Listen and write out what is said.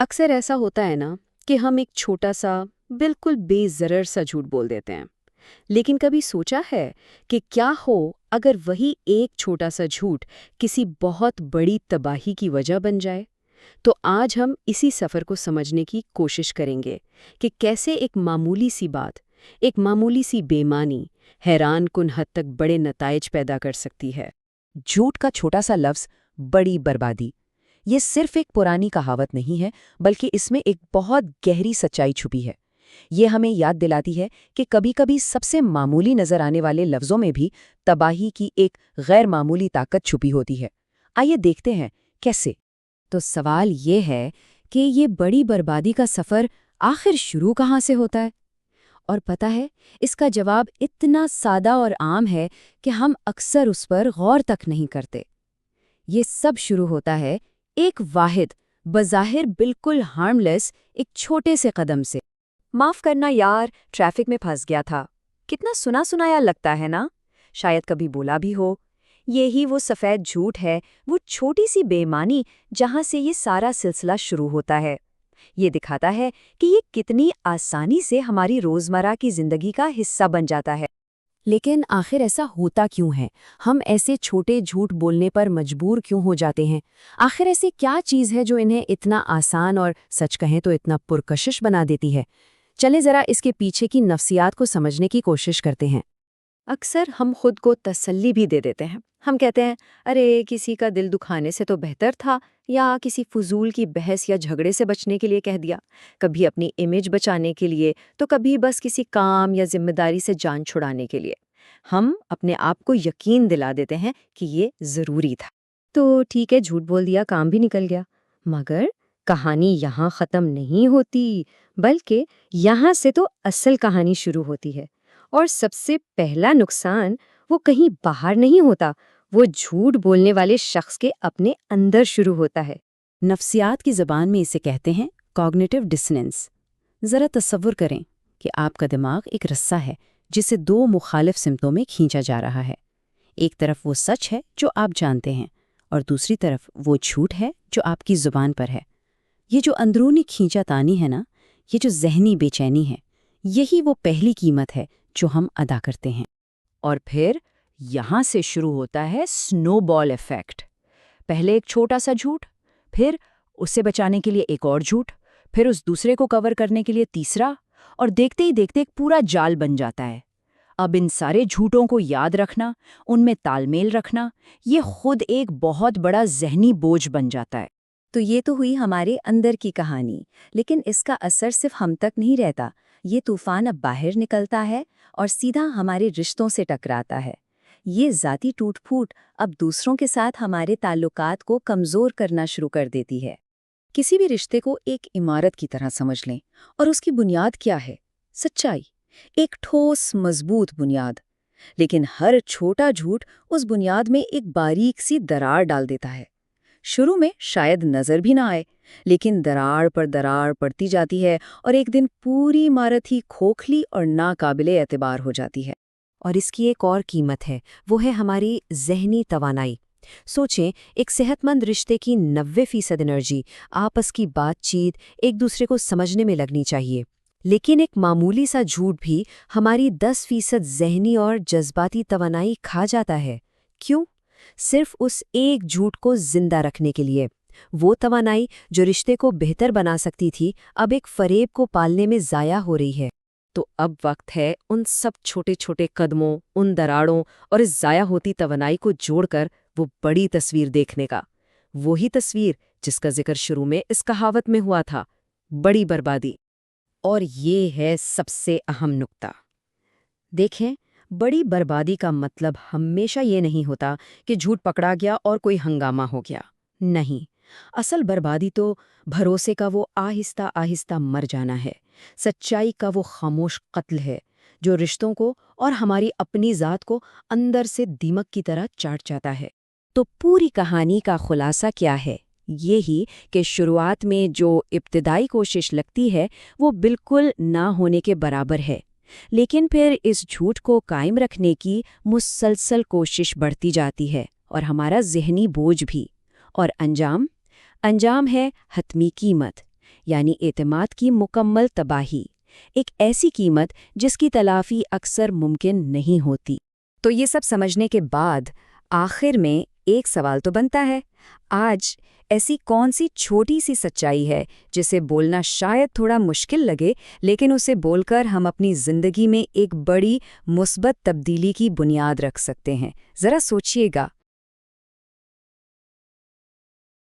अक्सर ऐसा होता है ना कि हम एक छोटा सा बिल्कुल बेज़रर सा झूठ बोल देते हैं। लेकिन कभी सोचा है कि क्या हो अगर वही एक छोटा सा झूठ किसी बहुत बड़ी तबाही की वजह बन जाए। तो आज हम इसी सफ़र को समझने की कोशिश करेंगे कि कैसे एक मामूली सी बात, एक मामूली सी बेईमानी हैरान कुन हद तक बड़े नताइज पैदा कर सकती है। झूठ का छोटा सा लफ्ज बड़ी बर्बादी, ये सिर्फ एक पुरानी कहावत नहीं है, बल्कि इसमें एक बहुत गहरी सच्चाई छुपी है। ये हमें याद दिलाती है कि कभी-कभी सबसे मामूली नजर आने वाले लफ्जों में भी तबाही की एक गैर मामूली ताकत छुपी होती है। आइए देखते हैं कैसे। तो सवाल ये है कि ये बड़ी बर्बादी का सफ़र आखिर शुरू कहाँ से होता है? और पता है, इसका जवाब इतना सादा और आम है कि हम अक्सर उस पर गौर तक नहीं करते। ये सब शुरू होता है एक वाहिद, बज़ाहिर बिल्कुल हार्मलेस एक छोटे से कदम से। माफ करना यार, ट्रैफिक में फंस गया था। कितना सुना सुनाया लगता है ना? शायद कभी बोला भी हो। यही वो सफ़ेद झूठ है, वो छोटी सी बेईमानी जहाँ से ये सारा सिलसिला शुरू होता है। ये दिखाता है कि ये कितनी आसानी से हमारी रोज़मर्रा की ज़िंदगी का हिस्सा बन जाता है। लेकिन आखिर ऐसा होता क्यों है? हम ऐसे छोटे झूठ बोलने पर मजबूर क्यों हो जाते हैं? आखिर ऐसी क्या चीज़ है जो इन्हें इतना आसान और सच कहें तो इतना पुरकशिश बना देती है? चलें ज़रा इसके पीछे की नफ्सियात को समझने की कोशिश करते हैं। अक्सर हम खुद को तसल्ली भी दे देते हैं। हम कहते हैं, अरे किसी का दिल दुखाने से तो बेहतर था, या किसी फजूल की बहस या झगड़े से बचने के लिए कह दिया। कभी अपनी इमेज बचाने के लिए, तो कभी बस किसी काम या जिम्मेदारी से जान छुड़ाने के लिए। हम अपने आप को यकीन दिला देते हैं कि ये ज़रूरी था, तो ठीक है, झूठ बोल दिया, काम भी निकल गया। मगर कहानी यहाँ ख़त्म नहीं होती, बल्कि यहाँ से तो असल कहानी शुरू होती है। और सबसे पहला नुकसान वो कहीं बाहर नहीं होता, वो झूठ बोलने वाले शख्स के अपने अंदर शुरू होता है। नफ्सियात की ज़बान में इसे कहते हैं कॉग्निटिव डिसनेंस। ज़रा तसव्वुर करें कि आपका दिमाग एक रस्सा है जिसे दो मुखालिफ सिमतों में खींचा जा रहा है। एक तरफ वो सच है जो आप जानते हैं, और दूसरी तरफ वो झूठ है जो आपकी ज़ुबान पर है। ये जो अंदरूनी खींचातानी है ना, ये जो ज़हनी बेचैनी है, यही वो पहली कीमत है जो हम अदा करते हैं। और फिर यहाँ से शुरू होता है स्नोबॉल इफेक्ट। पहले एक छोटा सा झूठ, फिर उसे बचाने के लिए एक और झूठ, फिर उस दूसरे को कवर करने के लिए तीसरा, और देखते ही देखते एक पूरा जाल बन जाता है। अब इन सारे झूठों को याद रखना, उनमें तालमेल रखना, ये खुद एक बहुत बड़ा ज़हनी बोझ बन जाता है। तो ये तो हुई हमारे अंदर की कहानी, लेकिन इसका असर सिर्फ हम तक नहीं रहता। ये तूफान अब बाहर निकलता है और सीधा हमारे रिश्तों से टकराता है। ये ज़ाती टूट-फूट अब दूसरों के साथ हमारे ताल्लुकात को कमज़ोर करना शुरू कर देती है। किसी भी रिश्ते को एक इमारत की तरह समझ लें, और उसकी बुनियाद क्या है? सच्चाई, एक ठोस मजबूत बुनियाद। लेकिन हर छोटा झूठ उस बुनियाद में एक बारीक सी दरार डाल देता है। शुरू में शायद नजर भी ना आए, लेकिन दरार पर दरार पड़ती जाती है, और एक दिन पूरी इमारत ही खोखली और नाकाबिले एतबार हो जाती है। और इसकी एक और कीमत है, वो है हमारी ज़हनी तवानाई। सोचें, एक सेहतमंद रिश्ते की 90% एनर्जी आपस की बातचीत, एक दूसरे को समझने में लगनी चाहिए। लेकिन एक मामूली सा झूठ भी हमारी 10% ज़हनी और जज्बाती तवानाई खा जाता है। क्यों? सिर्फ उस एक झूठ को जिंदा रखने के लिए। वो तवानाई जो रिश्ते को बेहतर बना सकती थी, अब एक फरेब को पालने में ज़ाया हो रही है। तो अब वक्त है उन सब छोटे छोटे कदमों, उन दरारों और इस ज़ाया होती तवानाई को जोड़कर वो बड़ी तस्वीर देखने का। वही तस्वीर जिसका जिक्र शुरू में इस कहावत में हुआ था, बड़ी बर्बादी। और ये है सबसे अहम नुक्ता। देखें, बड़ी बर्बादी का मतलब हमेशा ये नहीं होता कि झूठ पकड़ा गया और कोई हंगामा हो गया। नहीं, असल बर्बादी तो भरोसे का वो आहिस्ता आहिस्ता मर जाना है, सच्चाई का वो खामोश कत्ल है जो रिश्तों को और हमारी अपनी ज़ात को अंदर से दीमक की तरह चाट जाता है। तो पूरी कहानी का खुलासा क्या है? यही कि शुरुआत में जो इब्तिदाई कोशिश लगती है वो बिल्कुल ना होने के बराबर है, लेकिन फिर इस झूठ को कायम रखने की मुसलसल कोशिश बढ़ती जाती है, और हमारा ज़हनी बोझ भी। और अंजाम है हतमी कीमत, یعنی اعتماد کی مکمل تباہی، ایک ایسی قیمت جس کی تلافی اکثر ممکن نہیں ہوتی۔ تو یہ سب سمجھنے کے بعد آخر میں ایک سوال تو بنتا ہے، آج ایسی کون سی چھوٹی سی سچائی ہے جسے بولنا شاید تھوڑا مشکل لگے، لیکن اسے بول کر ہم اپنی زندگی میں ایک بڑی مثبت تبدیلی کی بنیاد رکھ سکتے ہیں؟ ذرا سوچئے گا۔